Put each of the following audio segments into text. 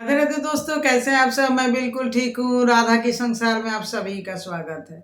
राधे राधे दोस्तों, कैसे हैं आप सब। मैं बिल्कुल ठीक हूँ। राधा के संसार में आप सभी का स्वागत है।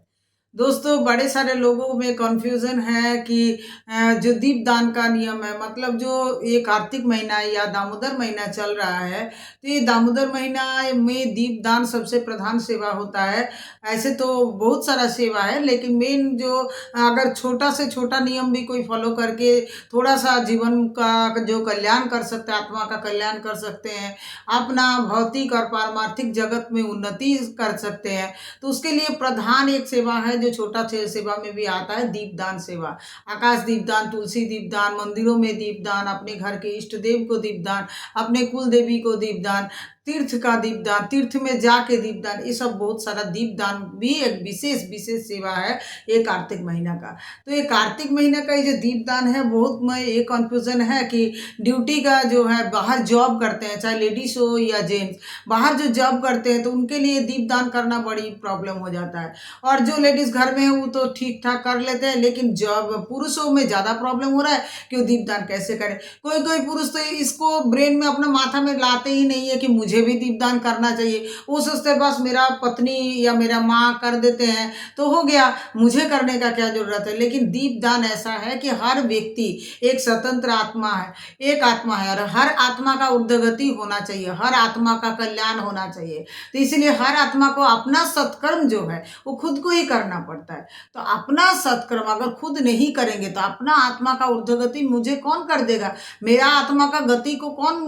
दोस्तों, बड़े सारे लोगों में कन्फ्यूज़न है कि जो दीपदान का नियम है, मतलब जो ये कार्तिक महीना या दामोदर महीना चल रहा है, तो ये दामोदर महीना में दीपदान सबसे प्रधान सेवा होता है। ऐसे तो बहुत सारा सेवा है, लेकिन मेन जो अगर छोटा से छोटा नियम भी कोई फ़ॉलो करके थोड़ा-सा जीवन का जो कल्याण कर सकता है, आत्मा का कल्याण कर सकते हैं, अपना भौतिक और पारमार्थिक जगत में उन्नति कर सकते हैं, तो उसके लिए प्रधान एक सेवा है जो छोटा सेवा में भी आता है, दीपदान सेवा। आकाश दीपदान, तुलसी दीपदान, मंदिरों में दीपदान, अपने घर के इष्ट देव को दीपदान, अपने कुल देवी को दीपदान, तीर्थ का दीपदान, तीर्थ में जाके दीपदान, ये सब बहुत सारा दीपदान भी एक विशेष विशेष सेवा है ये कार्तिक महीना का। तो ये कार्तिक महीना का ये जो दीपदान है, बहुत में ये कन्फ्यूज़न है कि ड्यूटी का जो है, बाहर जॉब करते हैं, चाहे लेडीज़ हो या जेंट्स, बाहर जो जॉब करते हैं तो उनके लिए दीपदान करना बड़ी प्रॉब्लम हो जाता है। और जो लेडीज़ घर में है वो तो ठीक-ठाक कर लेते हैं, लेकिन जॉब पुरुषों में ज़्यादा प्रॉब्लम हो रहा है कि वो दीपदान कैसे करें। कोई-कोई पुरुष तो इसको ब्रेन में अपना माथा में लाते ही नहीं है कि मुझे भी दीपदान करना चाहिए। वो सोचते हैं बस मेरा पत्नी या मेरा माँ कर देते हैं तो हो गया, मुझे करने का क्या ज़रूरत है। लेकिन दीपदान ऐसा है कि हर व्यक्ति एक स्वतंत्र आत्मा है, एक आत्मा है, और हर आत्मा का ऊर्ध्वगति होना चाहिए, हर आत्मा का कल्याण होना चाहिए। तो इसलिए हर आत्मा को अपना सत्कर्म जो है वो खुद को ही करना पड़ता है। तो अपना सत्कर्म अगर खुद नहीं करेंगे तो अपना आत्मा का ऊर्ध्वगति मुझे कौन कर देगा? मेरा आत्मा का गति को कौन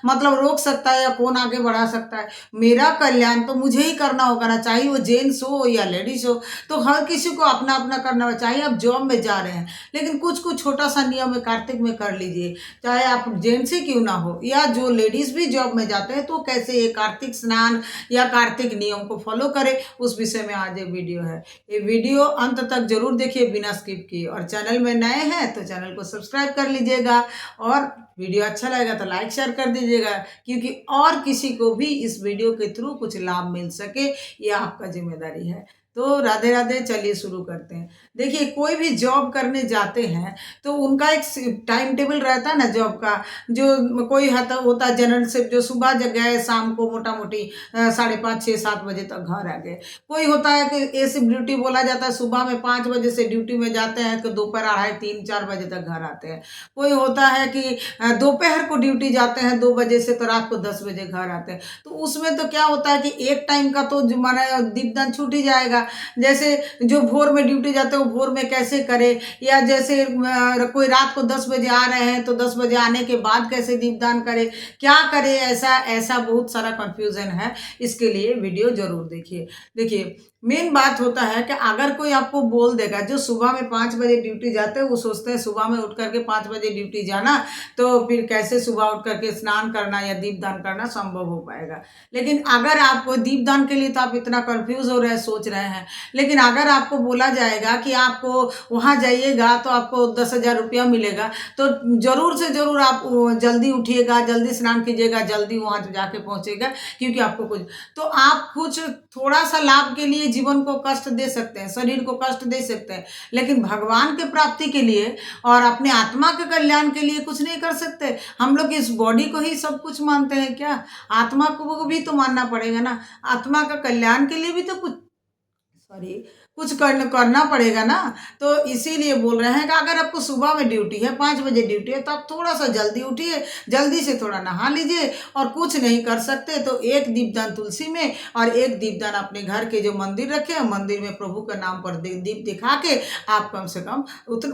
मतलब रोक सकता है या कौन आगे बढ़ा सकता है? मेरा कल्याण तो मुझे ही करना होगा ना, चाहे वो जेंट्स हो या लेडीज हो। तो हर किसी को अपना अपना करना हो। चाहे आप जॉब में जा रहे हैं, लेकिन कुछ कुछ छोटा सा नियम है कार्तिक में कर लीजिए। चाहे आप जेंट्स ही क्यों ना हो, या जो लेडीज भी जॉब में जाते हैं, तो कैसे ये कार्तिक स्नान या कार्तिक नियम को फॉलो करें, उस विषय में आज एक वीडियो है। ये वीडियो अंत तक जरूर देखिए बिना स्किप किए, और चैनल में नए हैं तो चैनल को सब्सक्राइब कर लीजिएगा, और वीडियो अच्छा लगेगा तो लाइक शेयर कर दीजिएगा, क्योंकि और किसी को भी इस वीडियो के थ्रू कुछ लाभ मिल सके, ये आपका जिम्मेदारी है। तो राधे राधे, चलिए शुरू करते हैं। देखिए, कोई भी जॉब करने जाते हैं तो उनका एक टाइम टेबल रहता है ना जॉब का। जो कोई होता है जनरल शिफ्ट, जो सुबह जग गए, शाम को मोटा मोटी 5:30 6 7 बजे तक घर आ गए। कोई होता है कि ए शिफ्ट ड्यूटी बोला जाता है, सुबह में 5 बजे से ड्यूटी में जाते हैं तो दोपहर 2:30 3 4 बजे तक घर आते हैं। कोई होता है कि दोपहर को ड्यूटी जाते हैं 2 बजे से, तो रात को 10 बजे घर आते हैं। तो उसमें तो क्या होता है कि एक टाइम का तो हमारा दीपदान छूट ही जाएगा। जैसे जो भोर में ड्यूटी जाते हैं वो भोर में कैसे करे, या जैसे कोई रात को 10 बजे आ रहे हैं तो 10 बजे आने के बाद कैसे दीपदान करे, क्या करे, ऐसा ऐसा बहुत सारा कंफ्यूजन है। इसके लिए वीडियो जरूर देखिए। देखिए, मेन बात होता है कि अगर कोई आपको बोल देगा, जो सुबह में 5 बजे ड्यूटी जाते हैं वो सोचते हैं सुबह में उठ करके 5 बजे ड्यूटी जाना, तो फिर कैसे सुबह उठ करके स्नान करना या दीपदान करना संभव हो पाएगा। लेकिन अगर आपको दीपदान के लिए तो आप इतना कंफ्यूज हो रहे हैं, सोच रहे हैं, लेकिन अगर आपको बोला जाएगा कि आपको वहाँ जाइएगा तो आपको 10,000 रुपया मिलेगा, तो ज़रूर से ज़रूर आप जल्दी उठिएगा, जल्दी स्नान कीजिएगा, जल्दी वहाँ जाके पहुँचेगा, क्योंकि आपको कुछ तो आप कुछ थोड़ा सा लाभ के लिए जीवन को कष्ट दे सकते हैं, शरीर को कष्ट दे सकते हैं, लेकिन भगवान के प्राप्ति के लिए और अपने आत्मा के कल्याण के लिए कुछ नहीं कर सकते। हम लोग इस बॉडी को ही सब कुछ मानते हैं क्या? आत्मा को भी तो मानना पड़ेगा ना। आत्मा का कल्याण के लिए भी तो कुछ कुछ करना पड़ेगा ना। तो इसीलिए बोल रहे हैं कि अगर आपको सुबह में ड्यूटी है, 5 बजे ड्यूटी है, तो आप थोड़ा सा जल्दी उठिए, जल्दी से थोड़ा नहा लीजिए, और कुछ नहीं कर सकते तो एक दीपदान तुलसी में और एक दीपदान अपने घर के जो मंदिर रखे हैं, मंदिर में प्रभु के नाम पर दीप दिखा के आप कम से कम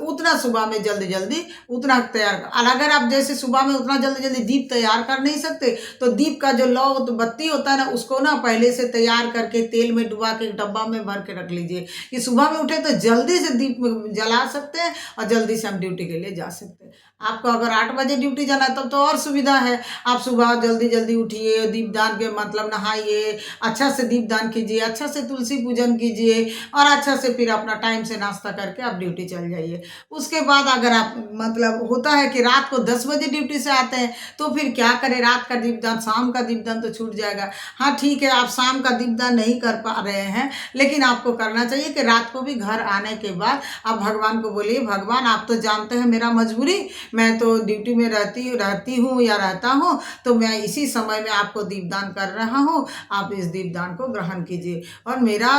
उतना सुबह में जल्दी जल्दी उतना तैयार कर। और अगर आप जैसे सुबह में उतना जल्दी जल्दी दीप तैयार कर नहीं सकते, तो दीप का जो लौ बत्ती होता है ना, उसको ना पहले से तैयार करके तेल में डुबा के डब्बा में भर के रख लीजिए, कि सुबह में उठे तो जल्दी से दीप जला सकते हैं और जल्दी से हम ड्यूटी के लिए जा सकते हैं। आपको अगर 8 बजे ड्यूटी जाना है तब तो और सुविधा है। आप सुबह जल्दी जल्दी उठिए, दीपदान के मतलब नहाइए, अच्छा से दीपदान कीजिए, अच्छा से तुलसी पूजन कीजिए, और अच्छा से फिर अपना टाइम से नाश्ता करके आप ड्यूटी चल जाइए। उसके बाद अगर आप मतलब होता है कि रात को 10 बजे ड्यूटी से आते हैं, तो फिर क्या करें, रात का दीपदान, शाम का दीपदान तो छूट जाएगा। हाँ ठीक है, आप शाम का दीपदान नहीं कर पा रहे हैं, लेकिन आपको करना चाहिए कि रात को भी घर आने के बाद आप भगवान को बोलिए, भगवान आप तो जानते हैं मेरा मजबूरी, मैं तो ड्यूटी में रहती हूँ या रहता हूँ, तो मैं इसी समय में आपको दीपदान कर रहा हूँ, आप इस दीपदान को ग्रहण कीजिए और मेरा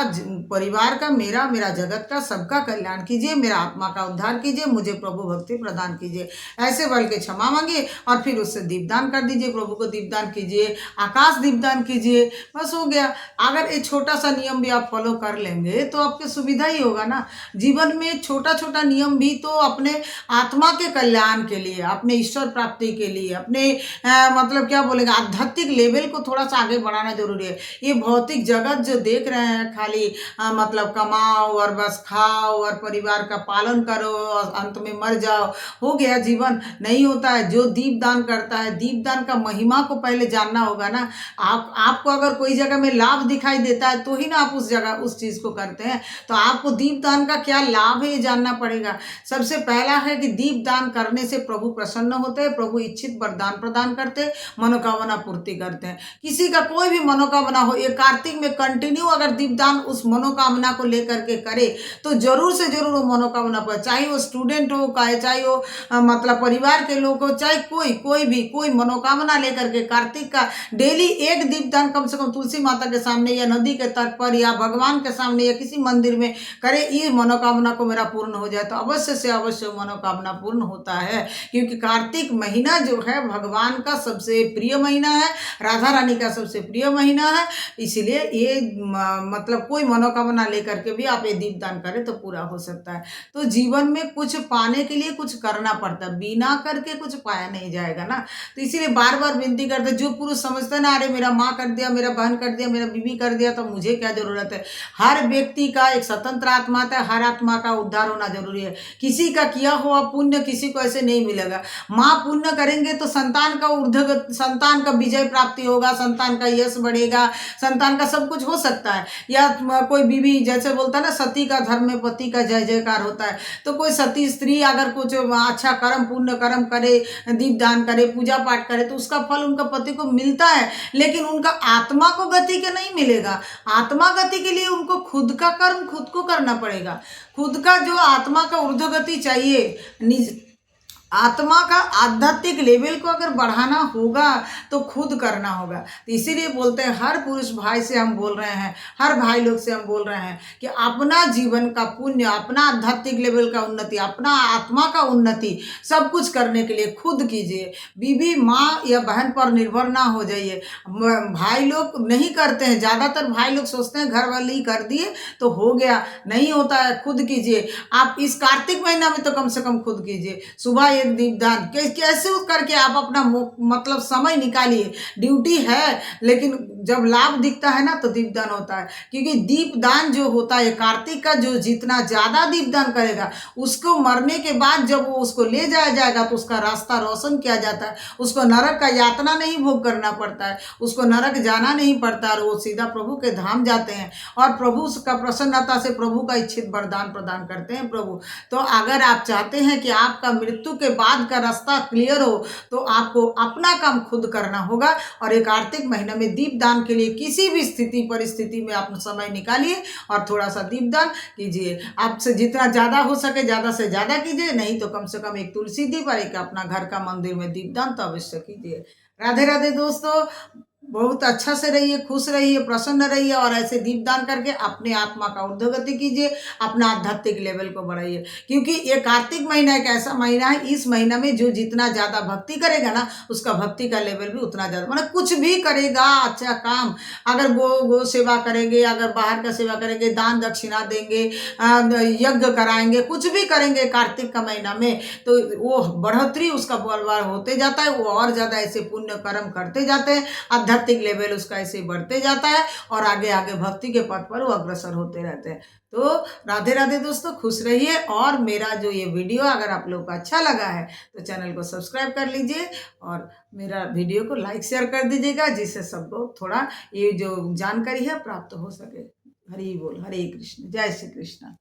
परिवार का, मेरा जगत का, सबका कल्याण कीजिए, मेरा आत्मा का उद्धार कीजिए, मुझे प्रभु भक्ति प्रदान कीजिए। ऐसे बोल के क्षमा मांगिए और फिर उससे दीपदान कर दीजिए, प्रभु को दीपदान कीजिए, आकाश दीपदान कीजिए, बस हो गया। अगर ये छोटा सा नियम भी आप फॉलो कर लेंगे तो आपके सुविधा ही होगा ना। जीवन में छोटा छोटा नियम भी तो अपने आत्मा के कल्याण के लिए, अपने ईश्वर प्राप्ति के लिए, अपने मतलब क्या बोलेंगे, आध्यात्मिक लेवल को थोड़ा सा आगे बढ़ाना जरूरी है। ये भौतिक जगत जो देख रहे हैं खाली मतलब कमाओ और बस खाओ और परिवार का पालन करो और अंत में मर जाओ, हो गया जीवन, नहीं होता है। जो दीपदान करता है, दीपदान का महिमा को पहले जानना होगा ना। आपको अगर कोई जगह में लाभ दिखाई देता है तो ही ना आप उस जगह उस चीज को करते हैं। तो आपको दीपदान का क्या लाभ है ये जानना पड़ेगा। सबसे पहला है कि दीपदान करने से प्रभु प्रसन्न होते हैं, प्रभु इच्छित वरदान प्रदान करते हैं, मनोकामना पूर्ति करते हैं। किसी का कोई भी मनोकामना हो, ये कार्तिक में कंटिन्यू अगर दीपदान उस मनोकामना को लेकर के करे तो जरूर से जरूर वो मनोकामना पर, चाहे वो स्टूडेंट हो, चाहे वो मतलब परिवार के लोग हो, चाहे कोई मनोकामना लेकर के कार्तिक का डेली एक दीपदान कम से कम तुलसी माता के सामने या नदी के तट पर या भगवान के सामने या किसी मंदिर में करे, ये मनोकामना को मेरा पूर्ण हो जाए, तो अवश्य से अवश्य मनोकामना पूर्ण होता है। क्योंकि कार्तिक महीना जो है भगवान का सबसे प्रिय महीना है, राधा रानी का सबसे प्रिय महीना है। इसलिए ये मतलब कोई मनोकामना लेकर के भी आप ये दीपदान करें तो पूरा हो सकता है। तो जीवन में कुछ पाने के लिए कुछ करना पड़ता है, बिना करके कुछ पाया नहीं जाएगा ना। तो इसीलिए बार बार विनती करते, जो पुरुष समझते ना, अरे मेरा माँ कर दिया, मेरा बहन कर दिया, मेरा बीवी कर दिया, तो मुझे क्या जरूरत है। हर व्यक्ति का एक स्वतंत्र आत्मा है, हर आत्मा का उद्धार होना जरूरी है। किसी का किया हुआ पुण्य किसी को ऐसे नहीं मिलेगा। माँ पुण्य करेंगे तो संतान का विजय प्राप्ति होगा, संतान का यश बढ़ेगा, संतान का सब कुछ हो सकता है। या कोई बीवी जैसे बोलता है ना, सती का धर्म में पति का जय जयकार होता है। तो कोई सती स्त्री अगर कुछ अच्छा कर्म, पुण्य कर्म करे, दीपदान करे, पूजा पाठ करे, तो उसका फल उनका पति को मिलता है। लेकिन उनका आत्मा को गति के नहीं मिलेगा। आत्मा गति के लिए उनको खुद का कर्म खुद को करना पड़ेगा। खुद का जो आत्मा का ऊर्ध्वगति चाहिए, निज आत्मा का आध्यात्मिक लेवल को अगर बढ़ाना होगा तो खुद करना होगा। तो इसीलिए बोलते हैं, हर पुरुष भाई से हम बोल रहे हैं, हर भाई लोग से हम बोल रहे हैं कि अपना जीवन का पुण्य, अपना आध्यात्मिक लेवल का उन्नति, अपना आत्मा का उन्नति सब कुछ करने के लिए खुद कीजिए। बीवी, माँ या बहन पर निर्भर ना हो जाइए। भाई लोग नहीं करते हैं, ज़्यादातर भाई लोग सोचते हैं घर वाले ही कर दिए तो हो गया, नहीं होता है। खुद कीजिए। आप इस कार्तिक महीना में तो कम से कम खुद कीजिए। सुबह एक दीपदान कैसे करके आप अपना मतलब समय निकालिए। ड्यूटी है लेकिन जब लाभ दिखता है ना तो दीपदान होता है। क्योंकि दीपदान जो होता है कार्तिक का, जो जितना ज्यादा दीपदान करेगा उसको मरने के बाद जब वो उसको ले जाया जाएगा तो उसका रास्ता रोशन किया जाता है। उसको नरक का यातना नहीं भोग करना पड़ता है, उसको नरक जाना नहीं पड़ता और वो सीधा प्रभु के धाम जाते हैं और प्रभु का प्रसन्नता से प्रभु का इच्छित वरदान प्रदान करते हैं प्रभु। तो अगर आप चाहते हैं कि आपका मृत्यु के बाद का रास्ता क्लियर हो तो आपको अपना काम खुद करना होगा। और एक कार्तिक महीने में दीपदान के लिए किसी भी स्थिति परिस्थिति में आप समय निकालिए और थोड़ा सा दीपदान कीजिए। आपसे जितना ज़्यादा हो सके ज़्यादा से ज़्यादा कीजिए, नहीं तो कम से कम एक तुलसी दीप और एक अपना घर का मंदिर में दीपदान तो अवश्य कीजिए। राधे राधे दोस्तों, बहुत अच्छा से रहिए, खुश रहिए, प्रसन्न रहिए और ऐसे दीपदान करके अपने आत्मा का ऊर्ध्वगति कीजिए, अपना आध्यात्मिक लेवल को बढ़ाइए। क्योंकि ये कार्तिक महीना एक ऐसा महीना है, इस महीना में जो जितना ज़्यादा भक्ति करेगा ना उसका भक्ति का लेवल भी उतना ज़्यादा, मतलब कुछ भी करेगा अच्छा काम, अगर गो सेवा करेंगे, अगर बाहर का सेवा करेंगे, दान दक्षिणा देंगे, यज्ञ कराएंगे, कुछ भी करेंगे कार्तिक का महीना में तो वो बढ़ोतरी उसका बार होते जाता है। वो और ज़्यादा ऐसे पुण्य कर्म करते जाते हैं, आध्यात्मिक लेवल उसका ऐसे बढ़ते जाता है और आगे आगे भक्ति के पथ पर वो अग्रसर होते रहते हैं। तो राधे राधे दोस्तों, खुश रहिए। और मेरा जो ये वीडियो अगर आप लोग को अच्छा लगा है तो चैनल को सब्सक्राइब कर लीजिए और मेरा वीडियो को लाइक शेयर कर दीजिएगा, जिससे सबको थोड़ा ये जो जानकारी है प्राप्त हो सके। हरि बोल, हरे कृष्ण, जय श्री कृष्ण।